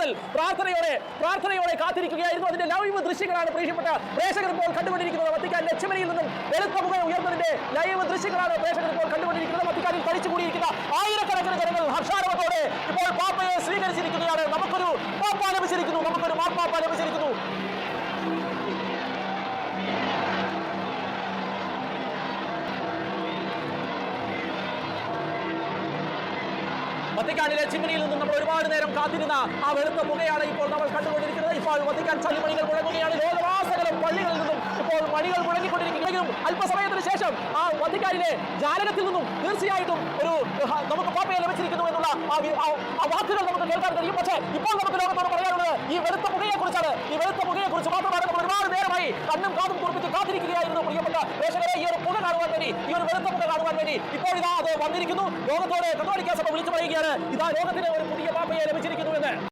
മുതൽ പ്രാർത്ഥനയോടെ കാത്തിരിക്കുകയായിരുന്നു. അതിന്റെ ലൈവ് ദൃശ്യങ്ങളാണ് പ്രിയപ്പെട്ട പ്രേക്ഷകർ ഇപ്പോൾ കണ്ടുകൊണ്ടിരിക്കുന്നത്. വത്തിക്കാനിലെ ചിമനിയിൽ നിന്നും വെളുത്ത പുക ഉയർന്നതിന്റെ ലൈവ് ദൃശ്യങ്ങളാണ് പ്രേക്ഷകർ ഇപ്പോൾ കണ്ടുകൊണ്ടിരിക്കുന്നത്. വത്തിക്കാനിൽ തടിച്ചുകൂടിയിരിക്കുന്ന ആയിരക്കണക്കിന് ജനങ്ങൾ ഹർഷാരവത്തോടെ ഇപ്പോൾ പാപ്പയെ സ്വീകരിച്ചിരിക്കുകയാണ്. നമുക്കൊരു പാപ്പ ലഭിച്ചിരിക്കുന്നു, നമുക്കൊരു മാർപ്പാപ്പ ലഭിച്ചിരിക്കുന്നു. വത്തിക്കാനിലെ ചിമ്മിനിയിൽ നിന്നും നമ്മൾ ഒരുപാട് നേരം കാത്തിരുന്ന ആ വെളുത്ത പുകയാണ് ഇപ്പോൾ നമ്മൾ കണ്ടുകൊണ്ടിരിക്കുന്നത്. ഇപ്പോൾ വത്തിക്കാൻ ചളിമണികൾ മുഴങ്ങുകയാണ്. ലോകവാസകലം പള്ളികളിൽ നിന്നും ഇപ്പോൾ മണികൾ മുഴങ്ങിക്കൊണ്ടിരിക്കുകയും അല്പസമയത്തിന് ശേഷം ആ വത്തിക്കാനിലെ ജാലകത്തിൽ നിന്നും തീർച്ചയായിട്ടും നമുക്ക് പാപ്പയെ ലഭിച്ചിരിക്കുന്നു എന്നുള്ള ആ വാക്കുകൾ നമുക്ക് കേൾക്കാൻ കഴിയും. പക്ഷേ ഇപ്പോൾ നമുക്ക് ലോകത്തോട് പറയാനുള്ളത് ഈ വെളുത്ത പുകയെ കുറിച്ചാണ്. ഈ വെളുത്ത പുകയെ കുറിച്ച് മാത്രമാണ് നമ്മൾ ഒരുപാട് നേരമായി കണ്ണും കാതും തുറപ്പിച്ച് കാത്തിരിക്കുകയായിരുന്നു. പ്രിയപ്പെട്ട പ്രേക്ഷകരെ, ഈ ഒരു പുക കാണുവാൻ വേണ്ടി, ഈ ഒരു വെളുത്ത പുക കാണുവാൻ വേണ്ടി ഇപ്പോൾ ഇതാ അത് വന്നിരിക്കുന്നു. ലോകത്തോട് കത്തോലിക്ക സഭ വിളിച്ചു പറയുകയാണ്, ഇതാ ലോകത്തിന് ഒരു പുതിയ പാപ്പയെ ലഭിച്ചിരിക്കുന്നു എന്ന്.